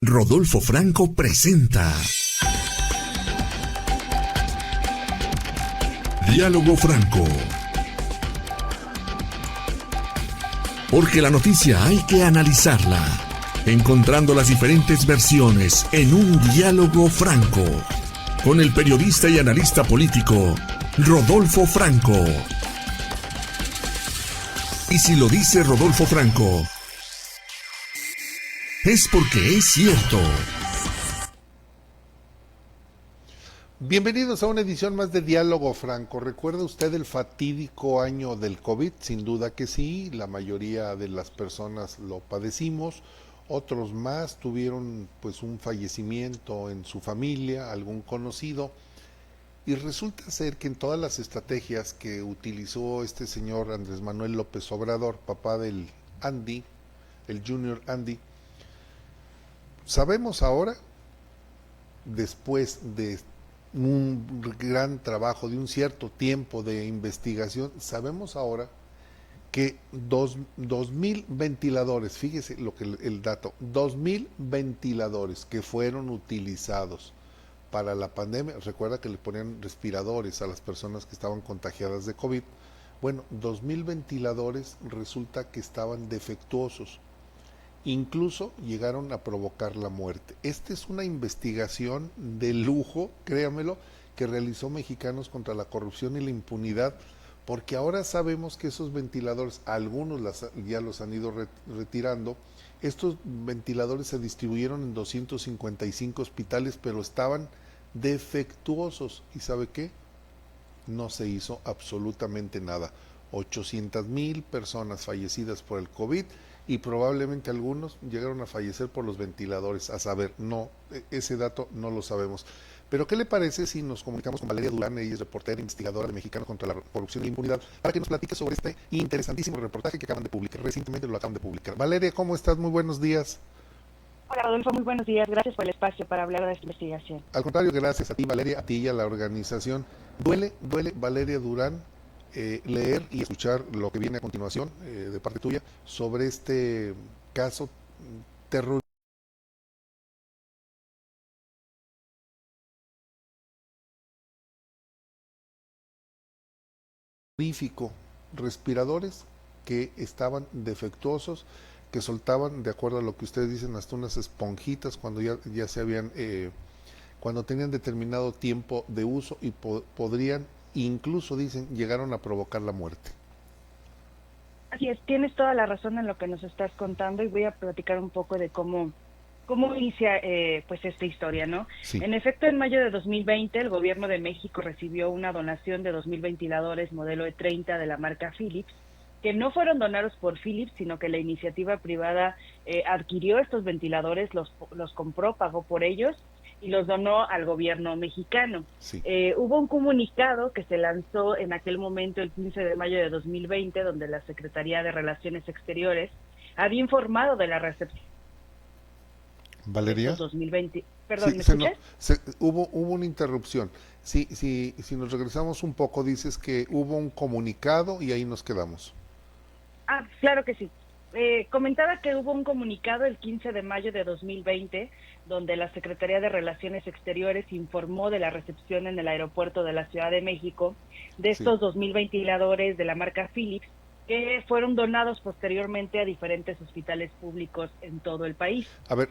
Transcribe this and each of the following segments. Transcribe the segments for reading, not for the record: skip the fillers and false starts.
Rodolfo Franco presenta Diálogo Franco. Porque la noticia hay que analizarla, encontrando las diferentes versiones en un diálogo franco, con el periodista y analista político Rodolfo Franco. Y si lo dice Rodolfo Franco, es porque es cierto. Bienvenidos a una edición más de Diálogo Franco. ¿Recuerda usted el fatídico año del COVID? Sin duda que sí, la mayoría de las personas lo padecimos, otros más tuvieron pues un fallecimiento en su familia, algún conocido, y resulta ser que en todas las estrategias que utilizó este señor Andrés Manuel López Obrador, papá del Andy, el Junior Andy, sabemos ahora, después de un gran trabajo, de un cierto tiempo de investigación, sabemos ahora que 2,000 ventiladores, fíjese lo que el dato, 2,000 ventiladores que fueron utilizados para la pandemia. Recuerda que le ponían respiradores a las personas que estaban contagiadas de COVID. Bueno, 2,000 ventiladores resulta que estaban defectuosos. Incluso llegaron a provocar la muerte. Esta es una investigación de lujo, créamelo, que realizó Mexicanos contra la Corrupción y la Impunidad, porque ahora sabemos que esos ventiladores, algunos ya los han ido retirando. Estos ventiladores se distribuyeron en 255 hospitales, pero estaban defectuosos. ¿Y sabe qué? No se hizo absolutamente nada. 800,000 personas fallecidas por el COVID y probablemente algunos llegaron a fallecer por los ventiladores. A saber, no, ese dato no lo sabemos. Pero ¿qué le parece si nos comunicamos con Valeria Durán? Ella es reportera e investigadora de Mexicanos contra la Corrupción y la Impunidad, para que nos platique sobre este interesantísimo reportaje que acaban de publicar, recientemente lo acaban de publicar. Valeria, ¿cómo estás? Muy buenos días. Hola Rodolfo, muy buenos días, gracias por el espacio para hablar de esta investigación. Al contrario, gracias a ti, Valeria, a ti y a la organización. Duele, Valeria Durán, leer y escuchar lo que viene a continuación de parte tuya sobre este caso terrorífico. Respiradores que estaban defectuosos, que soltaban, de acuerdo a lo que ustedes dicen, hasta unas esponjitas cuando ya se habían, cuando tenían determinado tiempo de uso y podrían, incluso dicen, llegaron a provocar la muerte. Así es, tienes toda la razón en lo que nos estás contando y voy a platicar un poco de cómo inicia pues esta historia, ¿no? Sí. En efecto, en mayo de 2020 el gobierno de México recibió una donación de 2,000 ventiladores modelo E30 de la marca Philips, que no fueron donados por Philips, sino que la iniciativa privada adquirió estos ventiladores, los compró, pagó por ellos y los donó al gobierno mexicano. Sí. Hubo un comunicado que se lanzó en aquel momento, el 15 de mayo de 2020, donde la Secretaría de Relaciones Exteriores había informado de la recepción. Valeria. 2020. Perdón, Sí, ¿me escuchas? hubo una interrupción. Sí, si nos regresamos un poco, dices que hubo un comunicado y ahí nos quedamos. Ah, claro que sí. Comentaba que hubo un comunicado el 15 de mayo de 2020, donde la Secretaría de Relaciones Exteriores informó de la recepción en el aeropuerto de la Ciudad de México de estos 2,000 ventiladores de la marca Philips, que fueron donados posteriormente a diferentes hospitales públicos en todo el país. A ver,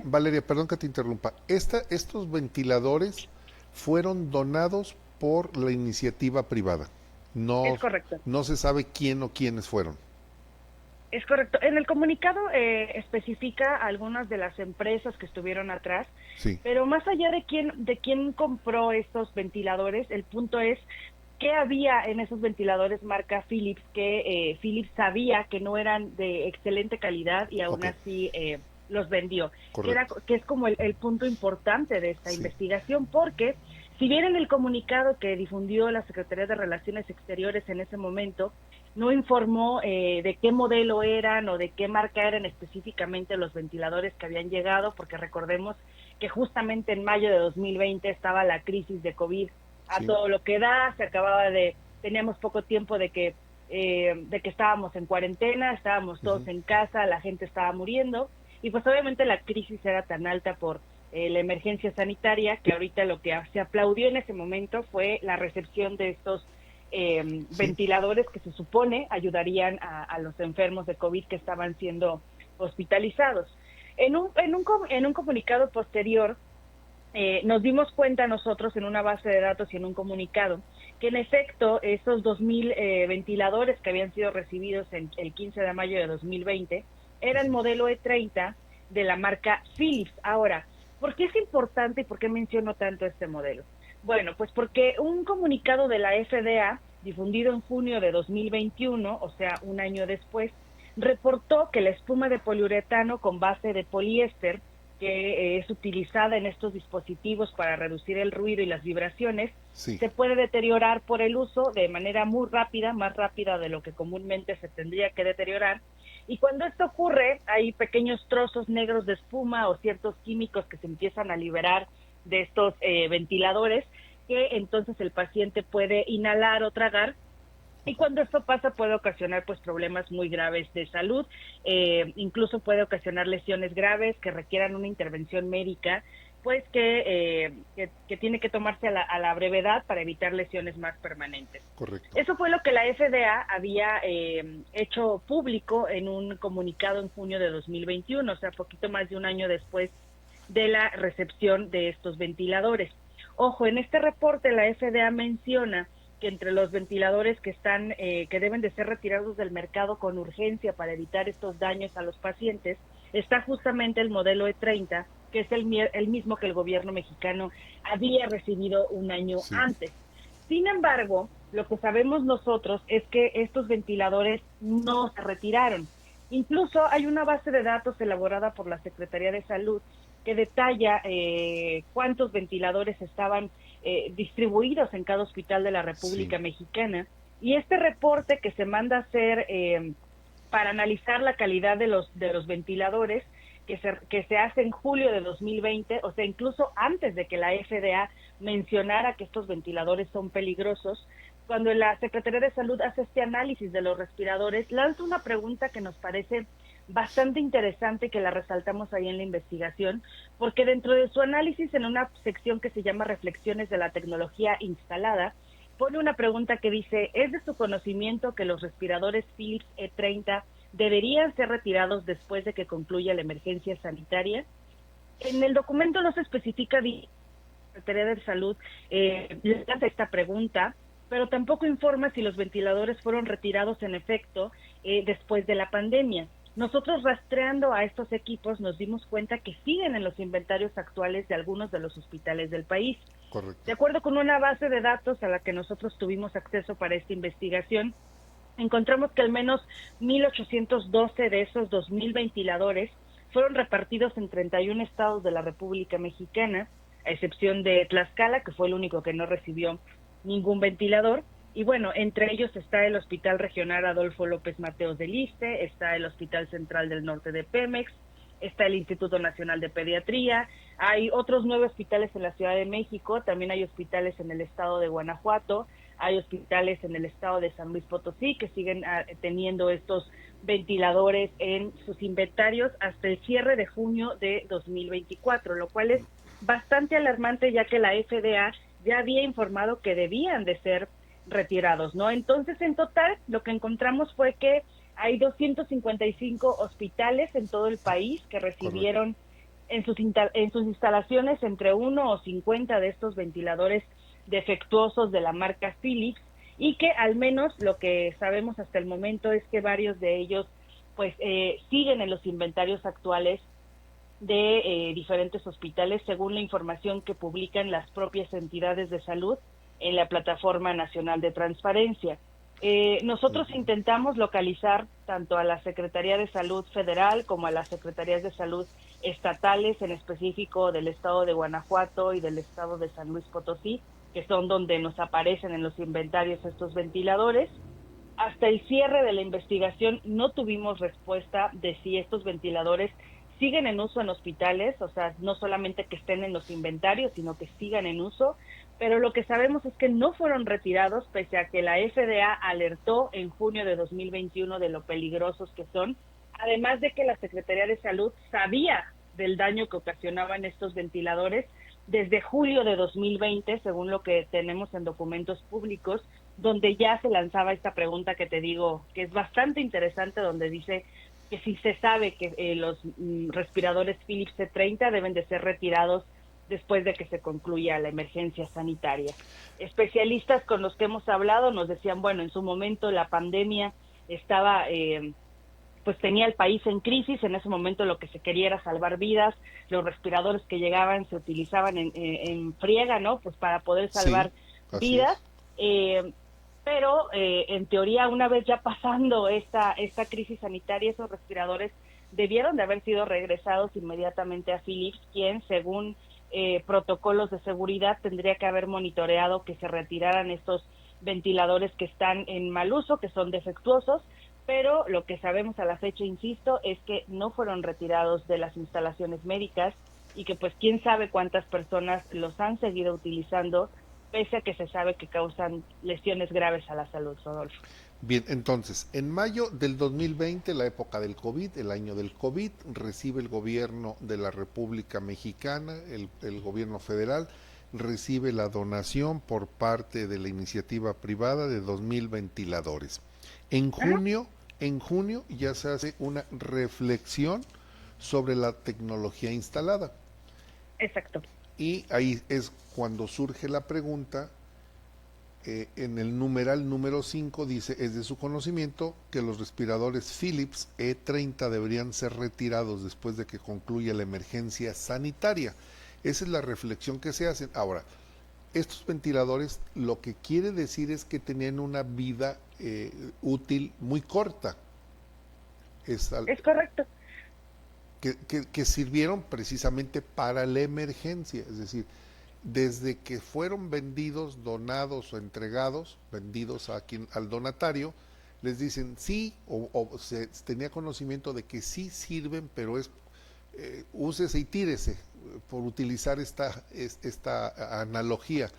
Valeria, perdón que te interrumpa. Estos ventiladores fueron donados por la iniciativa privada. No, es correcto. No se sabe quién o quiénes fueron. Es correcto. En el comunicado especifica algunas de las empresas que estuvieron atrás, sí. Pero más allá de quién compró estos ventiladores, el punto es qué había en esos ventiladores marca Philips, que Philips sabía que no eran de excelente calidad y aún así los vendió. Que es como el punto importante de esta investigación, porque si bien en el comunicado que difundió la Secretaría de Relaciones Exteriores en ese momento no informó de qué modelo eran o de qué marca eran específicamente los ventiladores que habían llegado, porque recordemos que justamente en mayo de 2020 estaba la crisis de COVID a todo lo que da, teníamos poco tiempo de que estábamos en cuarentena, estábamos todos en casa, la gente estaba muriendo, y pues obviamente la crisis era tan alta por la emergencia sanitaria que ahorita lo que se aplaudió en ese momento fue la recepción de estos ventiladores que se supone ayudarían a los enfermos de COVID que estaban siendo hospitalizados. En un comunicado posterior, nos dimos cuenta nosotros en una base de datos y en un comunicado que en efecto esos 2,000 ventiladores que habían sido recibidos el 15 de mayo de 2020 eran modelo E30 de la marca Philips. Ahora, ¿por qué es importante y por qué menciono tanto este modelo? Bueno, pues porque un comunicado de la FDA, difundido en junio de 2021, o sea, un año después, reportó que la espuma de poliuretano con base de poliéster, que es utilizada en estos dispositivos para reducir el ruido y las vibraciones, se puede deteriorar por el uso de manera muy rápida, más rápida de lo que comúnmente se tendría que deteriorar. Y cuando esto ocurre, hay pequeños trozos negros de espuma o ciertos químicos que se empiezan a liberar de estos ventiladores, que entonces el paciente puede inhalar o tragar, y cuando esto pasa puede ocasionar pues problemas muy graves de salud, incluso puede ocasionar lesiones graves que requieran una intervención médica, pues que tiene que tomarse a la brevedad para evitar lesiones más permanentes. Correcto. Eso fue lo que la FDA había hecho público en un comunicado en junio de 2021, o sea, poquito más de un año después de la recepción de estos ventiladores. Ojo, en este reporte la FDA menciona que entre los ventiladores que deben de ser retirados del mercado con urgencia para evitar estos daños a los pacientes, está justamente el modelo E30, que es el mismo que el gobierno mexicano había recibido un año antes. Sin embargo, lo que sabemos nosotros es que estos ventiladores no se retiraron. Incluso hay una base de datos elaborada por la Secretaría de Salud que detalla cuántos ventiladores estaban distribuidos en cada hospital de la República Mexicana, y este reporte que se manda a hacer para analizar la calidad de los ventiladores que se hace en julio de 2020, o sea, incluso antes de que la FDA mencionara que estos ventiladores son peligrosos, cuando la Secretaría de Salud hace este análisis de los respiradores, lanza una pregunta que nos parece bastante interesante, que la resaltamos ahí en la investigación, porque dentro de su análisis, en una sección que se llama Reflexiones de la tecnología instalada, pone una pregunta que dice: ¿es de su conocimiento que los respiradores Philips E30 deberían ser retirados después de que concluya la emergencia sanitaria? En el documento no se especifica la Secretaría de Salud lanza esta pregunta, pero tampoco informa si los ventiladores fueron retirados en efecto después de la pandemia. Nosotros, rastreando a estos equipos, nos dimos cuenta que siguen en los inventarios actuales de algunos de los hospitales del país. Correcto. De acuerdo con una base de datos a la que nosotros tuvimos acceso para esta investigación, encontramos que al menos 1,812 de esos 2,000 ventiladores fueron repartidos en 31 estados de la República Mexicana, a excepción de Tlaxcala, que fue el único que no recibió ningún ventilador. Y bueno, entre ellos está el Hospital Regional Adolfo López Mateos del ISSSTE, está el Hospital Central del Norte de Pemex, está el Instituto Nacional de Pediatría, hay otros 9 hospitales en la Ciudad de México, también hay hospitales en el estado de Guanajuato, hay hospitales en el estado de San Luis Potosí que siguen teniendo estos ventiladores en sus inventarios hasta el cierre de junio de 2024, lo cual es bastante alarmante, ya que la FDA ya había informado que debían de ser retirados, ¿no? Entonces, en total, lo que encontramos fue que hay 255 hospitales en todo el país que recibieron en sus instalaciones entre 1 o 50 de estos ventiladores defectuosos de la marca Philips, y que al menos lo que sabemos hasta el momento es que varios de ellos pues siguen en los inventarios actuales de diferentes hospitales, según la información que publican las propias entidades de salud en la Plataforma Nacional de Transparencia. Nosotros intentamos localizar tanto a la Secretaría de Salud Federal como a las Secretarías de Salud estatales, en específico del estado de Guanajuato y del estado de San Luis Potosí, que son donde nos aparecen en los inventarios estos ventiladores. Hasta el cierre de la investigación no tuvimos respuesta de si estos ventiladores siguen en uso en hospitales, o sea, no solamente que estén en los inventarios, sino que sigan en uso, pero lo que sabemos es que no fueron retirados, pese a que la FDA alertó en junio de 2021 de lo peligrosos que son. además de que la Secretaría de Salud sabía del daño que ocasionaban estos ventiladores desde julio de 2020, según lo que tenemos en documentos públicos, donde ya se lanzaba esta pregunta que te digo, que es bastante interesante, donde dice que si se sabe que los respiradores Philips C30 deben de ser retirados después de que se concluya la emergencia sanitaria. Especialistas con los que hemos hablado nos decían, bueno, en su momento la pandemia estaba, pues tenía el país en crisis, en ese momento lo que se quería era salvar vidas, los respiradores que llegaban se utilizaban en friega, ¿no? Pues para poder salvar vidas. Pero en teoría, una vez ya pasando esta crisis sanitaria, esos respiradores debieron de haber sido regresados inmediatamente a Philips, quien, según protocolos de seguridad, tendría que haber monitoreado que se retiraran estos ventiladores que están en mal uso, que son defectuosos, pero lo que sabemos a la fecha, insisto, es que no fueron retirados de las instalaciones médicas y que pues quién sabe cuántas personas los han seguido utilizando, pese a que se sabe que causan lesiones graves a la salud, Rodolfo. Bien, entonces, en mayo del 2020, la época del COVID, el año del COVID, recibe el gobierno de la República Mexicana, el gobierno federal, recibe la donación por parte de la iniciativa privada de 2,000 ventiladores. En junio ya se hace una reflexión sobre la tecnología instalada. Exacto. Y ahí es cuando surge la pregunta, en el numeral número 5 dice, es de su conocimiento que los respiradores Philips E30 deberían ser retirados después de que concluya la emergencia sanitaria. Esa es la reflexión que se hace. Ahora, estos ventiladores lo que quiere decir es que tenían una vida útil muy corta. Es correcto. Que sirvieron precisamente para la emergencia, es decir, desde que fueron vendidos, donados o entregados, vendidos al donatario, les dicen sí, o se tenía conocimiento de que sí sirven, pero es úsese y tírese, por utilizar esta analogía.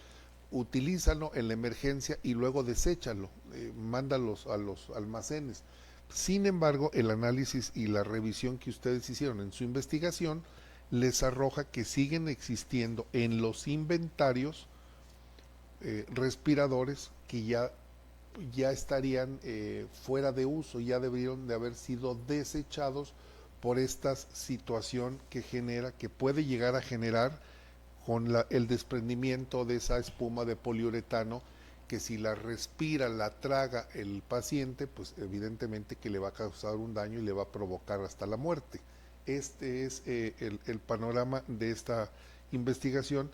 Utilízalo en la emergencia y luego deséchalo, mándalos a los almacenes. Sin embargo, el análisis y la revisión que ustedes hicieron en su investigación les arroja que siguen existiendo en los inventarios respiradores que ya estarían fuera de uso, ya deberían de haber sido desechados por esta situación que puede llegar a generar con el desprendimiento de esa espuma de poliuretano, que si la respira, la traga el paciente, pues evidentemente que le va a causar un daño y le va a provocar hasta la muerte. Este es el panorama de esta investigación,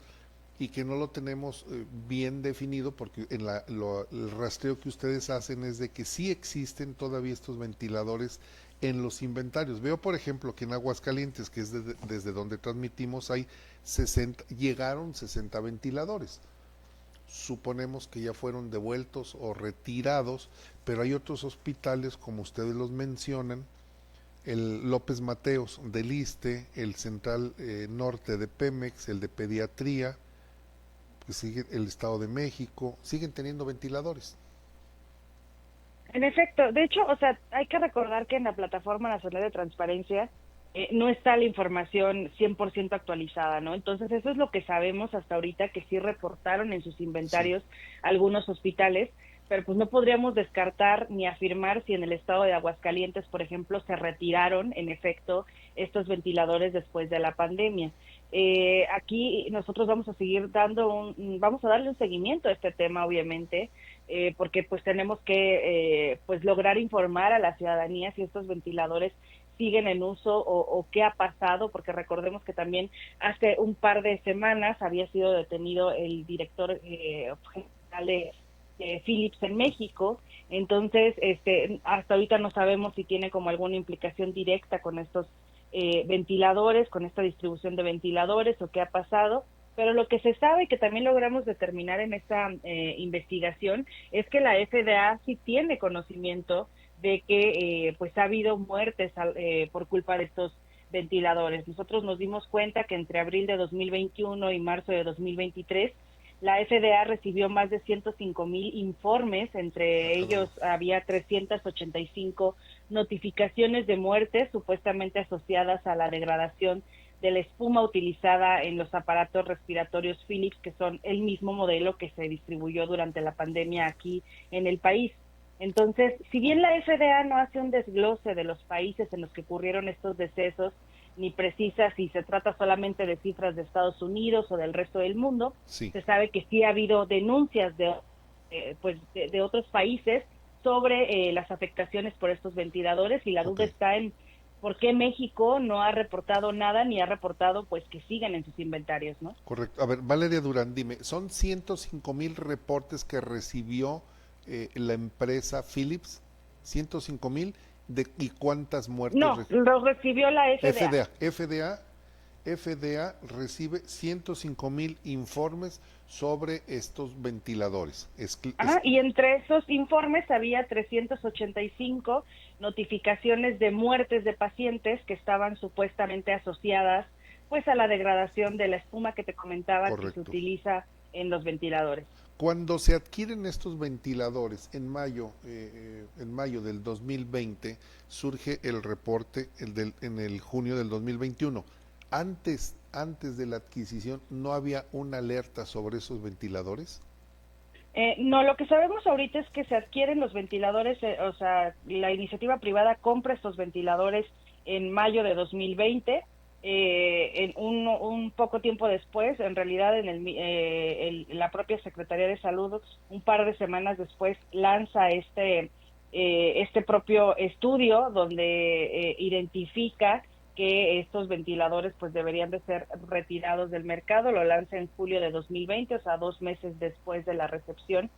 y que no lo tenemos bien definido, porque en el rastreo que ustedes hacen es de que sí existen todavía estos ventiladores en los inventarios. Veo, por ejemplo, que en Aguascalientes, que es desde donde transmitimos, llegaron 60 ventiladores. Suponemos que ya fueron devueltos o retirados, pero hay otros hospitales, como ustedes los mencionan, el López Mateos del ISSSTE, el Central Norte de Pemex, el de Pediatría, pues sigue el Estado de México, siguen teniendo ventiladores. En efecto, de hecho, o sea, hay que recordar que en la Plataforma Nacional de Transparencia no está la información 100% actualizada, ¿no? Entonces, eso es lo que sabemos hasta ahorita, que sí reportaron en sus inventarios algunos hospitales, pero pues no podríamos descartar ni afirmar si en el estado de Aguascalientes, por ejemplo, se retiraron, en efecto, estos ventiladores después de la pandemia. Aquí nosotros vamos a seguir vamos a darle un seguimiento a este tema, obviamente, porque pues tenemos que pues lograr informar a la ciudadanía si estos ventiladores siguen en uso o qué ha pasado, porque recordemos que también hace un par de semanas había sido detenido el director general de Philips en México. Entonces hasta ahorita no sabemos si tiene como alguna implicación directa con estos ventiladores, con esta distribución de ventiladores o qué ha pasado, pero lo que se sabe y que también logramos determinar en esta investigación es que la FDA sí tiene conocimiento de que pues ha habido muertes por culpa de estos ventiladores. Nosotros nos dimos cuenta que entre abril de 2021 y marzo de 2023 la FDA recibió más de 105,000 informes, entre ellos había 385 notificaciones de muertes supuestamente asociadas a la degradación de la espuma utilizada en los aparatos respiratorios Philips, que son el mismo modelo que se distribuyó durante la pandemia aquí en el país. Entonces, si bien la FDA no hace un desglose de los países en los que ocurrieron estos decesos, ni precisa si se trata solamente de cifras de Estados Unidos o del resto del mundo, Sí. se sabe que sí ha habido denuncias de otros países sobre las afectaciones por estos ventiladores, y la duda está en por qué México no ha reportado nada ni ha reportado pues que sigan en sus inventarios, ¿no? Correcto. A ver, Valeria Durán, dime, son 105,000 reportes que recibió la empresa Philips, 105,000, ¿y cuántas muertes? No, lo recibió la FDA. FDA recibe 105,000 informes sobre estos ventiladores. Y entre esos informes había 385 notificaciones de muertes de pacientes que estaban supuestamente asociadas pues a la degradación de la espuma que te comentaba. Correcto. Que se utiliza en los ventiladores. Cuando se adquieren estos ventiladores en mayo del 2020 surge el reporte en el junio del 2021. Antes de la adquisición, ¿no había una alerta sobre esos ventiladores? No, lo que sabemos ahorita es que se adquieren los ventiladores, o sea, la iniciativa privada compra estos ventiladores en mayo de 2020, en un poco tiempo después, en realidad la propia Secretaría de Salud, un par de semanas después, lanza este propio estudio donde identifica que estos ventiladores pues deberían de ser retirados del mercado. Lo lanza en julio de 2020, o sea, 2 meses después de la recepción.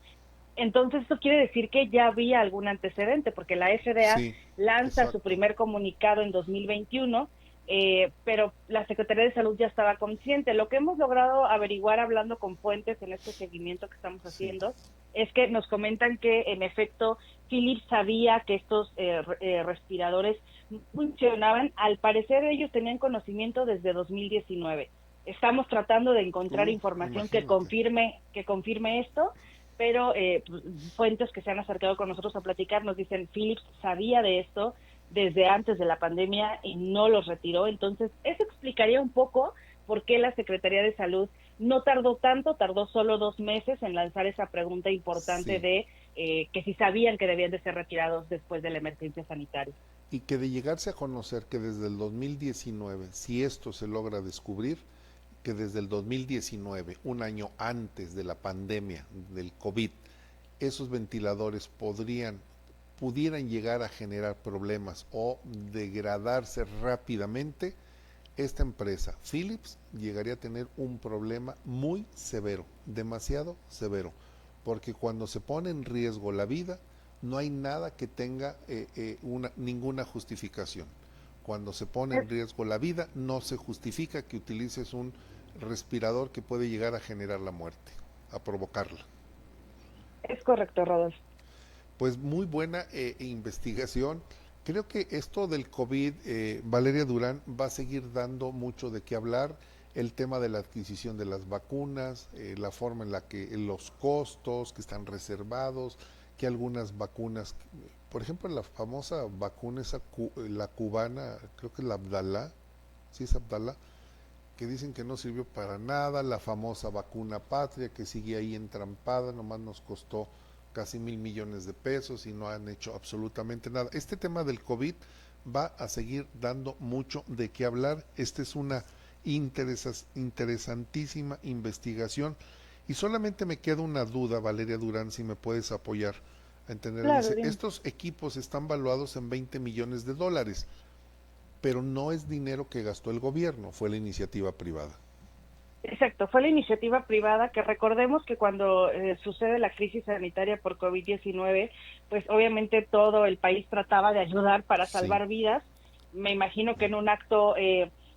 Entonces esto quiere decir que ya había algún antecedente, porque la FDA lanza su primer comunicado en 2021, pero la Secretaría de Salud ya estaba consciente. Lo que hemos logrado averiguar hablando con fuentes en este seguimiento que estamos haciendo es que nos comentan que en efecto Philips sabía que estos respiradores funcionaban. Al parecer ellos tenían conocimiento desde 2019. Estamos tratando de encontrar información que confirme esto, pero fuentes que se han acercado con nosotros a platicar nos dicen Philips sabía de esto desde antes de la pandemia y no los retiró. Entonces eso explicaría un poco por qué la Secretaría de Salud no tardó tanto, tardó solo 2 meses en lanzar esa pregunta importante de que si sabían que debían de ser retirados después de la emergencia sanitaria. Y que de llegarse a conocer que desde el 2019, si esto se logra descubrir, que desde el 2019, un año antes de la pandemia del COVID, esos ventiladores pudieran llegar a generar problemas o degradarse rápidamente, esta empresa, Philips, llegaría a tener un problema muy severo, demasiado severo, porque cuando se pone en riesgo la vida, no hay nada que tenga ninguna justificación. Cuando se pone en riesgo la vida, no se justifica que utilices un respirador que puede llegar a generar la muerte, a provocarla. Es correcto, Rodolfo. Pues muy buena investigación. Creo que esto del COVID, Valeria Durán, va a seguir dando mucho de qué hablar. El tema de la adquisición de las vacunas, la forma en la que los costos que están reservados, que algunas vacunas, por ejemplo, la famosa vacuna esa, la cubana, creo que es la Abdala, sí es Abdala, que dicen que no sirvió para nada, la famosa vacuna Patria, que sigue ahí entrampada, nomás nos costó casi 1,000 millones de pesos y no han hecho absolutamente nada. Este tema del COVID va a seguir dando mucho de qué hablar. Esta es una interesantísima investigación y solamente me queda una duda, Valeria Durán, si me puedes apoyar a entender. Claro, dice, estos equipos están valuados en $20 millones, pero no es dinero que gastó el gobierno, fue la iniciativa privada. Exacto, fue la iniciativa privada, que recordemos que cuando sucede la crisis sanitaria por COVID-19, pues obviamente todo el país trataba de ayudar para salvar vidas. Me imagino que en un acto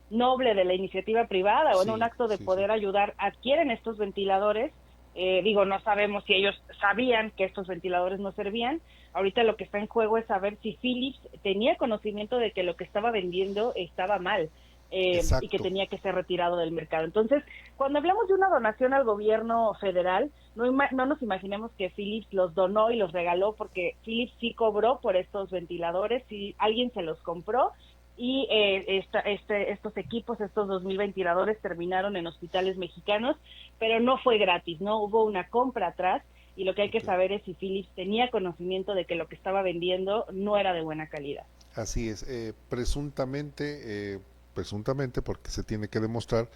noble de la iniciativa privada o en un acto de poder ayudar, adquieren estos ventiladores. No sabemos si ellos sabían que estos ventiladores no servían. Ahorita lo que está en juego es saber si Philips tenía conocimiento de que lo que estaba vendiendo estaba mal. y que tenía que ser retirado del mercado. Entonces, cuando hablamos de una donación al gobierno federal, no nos imaginemos que Philips los donó y los regaló, porque Philips sí cobró por estos ventiladores, y alguien se los compró, y estos equipos, estos 2,000 ventiladores terminaron en hospitales mexicanos, pero no fue gratis, ¿no? Hubo una compra atrás, y lo que hay que saber es si Philips tenía conocimiento de que lo que estaba vendiendo no era de buena calidad. Así es, presuntamente, porque se tiene que demostrar,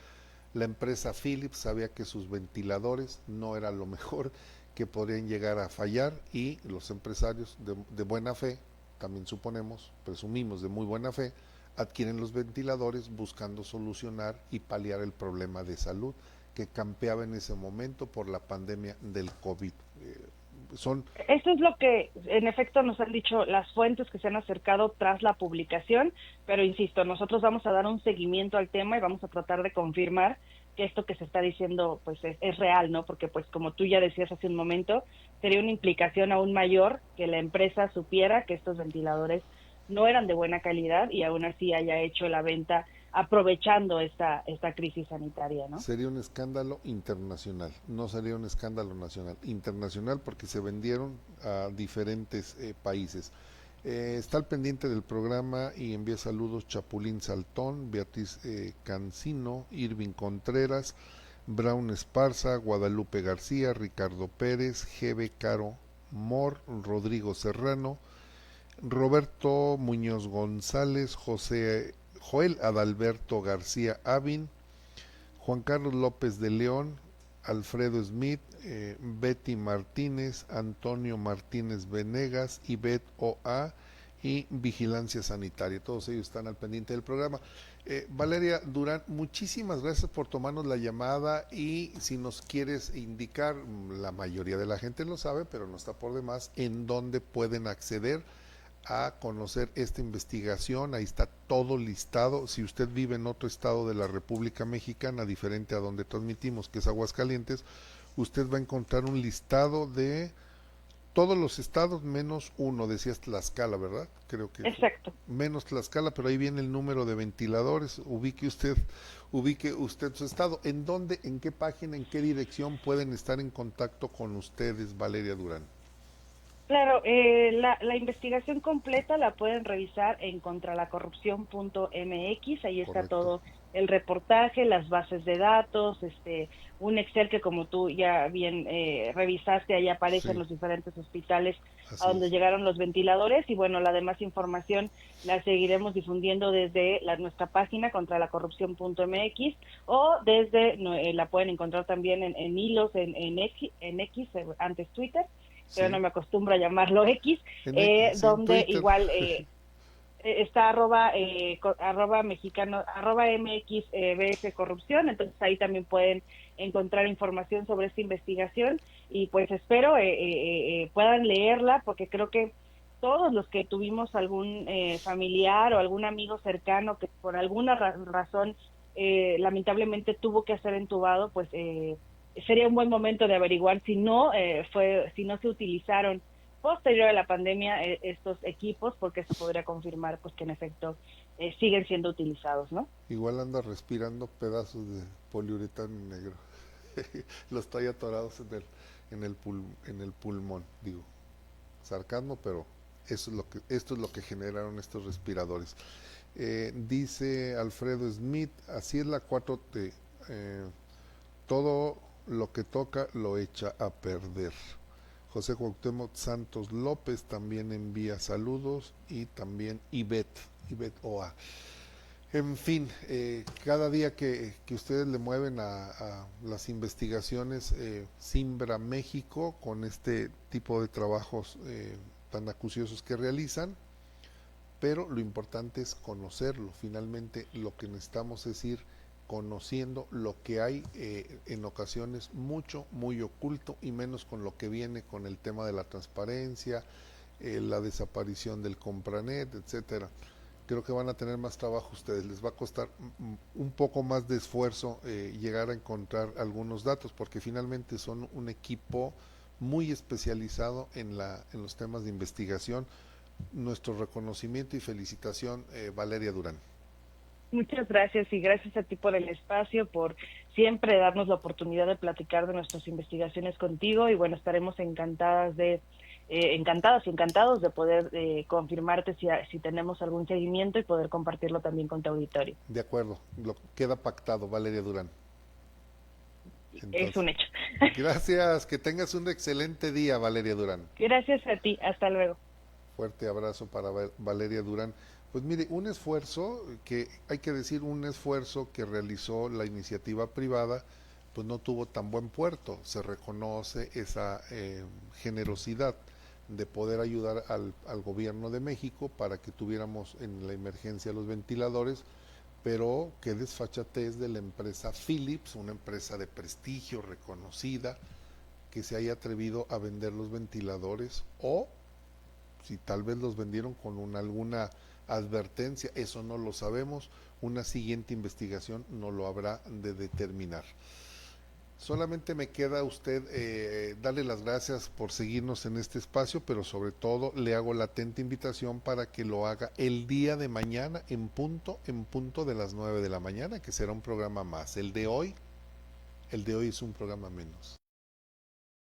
la empresa Philips sabía que sus ventiladores no era lo mejor, que podrían llegar a fallar, y los empresarios de buena fe, también presumimos de muy buena fe, adquieren los ventiladores buscando solucionar y paliar el problema de salud que campeaba en ese momento por la pandemia del COVID. Eso es lo que en efecto nos han dicho las fuentes que se han acercado tras la publicación, pero insisto, nosotros vamos a dar un seguimiento al tema y vamos a tratar de confirmar que esto que se está diciendo pues es real, ¿no? Porque pues como tú ya decías hace un momento, sería una implicación aún mayor que la empresa supiera que estos ventiladores no eran de buena calidad y aún así haya hecho la venta aprovechando esta crisis sanitaria, ¿no? Sería un escándalo internacional, no sería un escándalo nacional, internacional, porque se vendieron a diferentes países. Está al pendiente del programa y envía saludos Chapulín Saltón, Beatriz Cancino, Irving Contreras, Brown Esparza, Guadalupe García, Ricardo Pérez, GB Caro Mor, Rodrigo Serrano, Roberto Muñoz González, Joel Adalberto García Avin, Juan Carlos López de León, Alfredo Smith, Betty Martínez, Antonio Martínez Venegas, Ivette O.A. y Vigilancia Sanitaria. Todos ellos están al pendiente del programa. Valeria Durán, muchísimas gracias por tomarnos la llamada, y si nos quieres indicar, la mayoría de la gente lo sabe, pero no está por demás, en dónde pueden acceder a conocer esta investigación. Ahí está todo listado. Si usted vive en otro estado de la República Mexicana, diferente a donde transmitimos, que es Aguascalientes, usted va a encontrar un listado de todos los estados menos uno, decías Tlaxcala, ¿verdad? Creo que exacto. Menos Tlaxcala, pero ahí viene el número de ventiladores. Ubique usted su estado. ¿En dónde, en qué página, en qué dirección pueden estar en contacto con ustedes, Valeria Durán? Claro, la investigación completa la pueden revisar en contralacorrupción.mx, ahí está todo el reportaje, las bases de datos, un Excel que como tú ya bien revisaste, ahí aparecen los diferentes hospitales a donde llegaron los ventiladores, y bueno, la demás información la seguiremos difundiendo desde nuestra página contralacorrupción.mx, o desde, la pueden encontrar también en hilos, en X, antes Twitter, pero no me acostumbro a llamarlo X, donde igual está arroba mexicano, @MXBS Corrupción. Entonces ahí también pueden encontrar información sobre esta investigación, y pues espero puedan leerla, porque creo que todos los que tuvimos algún familiar o algún amigo cercano que por alguna razón lamentablemente tuvo que ser entubado, pues sería un buen momento de averiguar si no se utilizaron posterior a la pandemia estos equipos, porque se podría confirmar pues que en efecto siguen siendo utilizados, ¿no? Igual anda respirando pedazos de poliuretano negro. Los trae atorados en el pulmón, digo. Sarcasmo, pero esto es lo que generaron estos respiradores. Dice Alfredo Smith, así es la 4T, todo lo que toca lo echa a perder. José Cuauhtémoc Santos López también envía saludos, y también Ivette O.A. En fin, cada día que ustedes le mueven a las investigaciones, simbra México con este tipo de trabajos tan acuciosos que realizan, pero lo importante es conocerlo. Finalmente lo que necesitamos es ir conociendo lo que hay en ocasiones muy oculto, y menos con lo que viene con el tema de la transparencia, la desaparición del Compranet, etcétera. Creo que van a tener más trabajo ustedes, les va a costar un poco más de esfuerzo llegar a encontrar algunos datos, porque finalmente son un equipo muy especializado en los temas de investigación. Nuestro reconocimiento y felicitación, Valeria Durán. Muchas gracias y gracias a ti por el espacio, por siempre darnos la oportunidad de platicar de nuestras investigaciones contigo y bueno, estaremos encantadas y encantados de poder confirmarte si tenemos algún seguimiento y poder compartirlo también con tu auditorio. De acuerdo, lo queda pactado, Valeria Durán. Es Entonces, un hecho. gracias, que tengas un excelente día, Valeria Durán. Gracias a ti, hasta luego. Fuerte abrazo para Valeria Durán. Pues mire, un esfuerzo que, hay que decir, un esfuerzo que realizó la iniciativa privada, pues no tuvo tan buen puerto. Se reconoce esa generosidad de poder ayudar al gobierno de México para que tuviéramos en la emergencia los ventiladores, pero qué desfachatez de la empresa Philips, una empresa de prestigio reconocida, que se haya atrevido a vender los ventiladores, o si tal vez los vendieron con alguna advertencia, eso no lo sabemos, una siguiente investigación no lo habrá de determinar. Solamente me queda a usted darle las gracias por seguirnos en este espacio, pero sobre todo le hago la atenta invitación para que lo haga el día de mañana en punto de las 9 de la mañana, que será un programa más. El de hoy es un programa menos.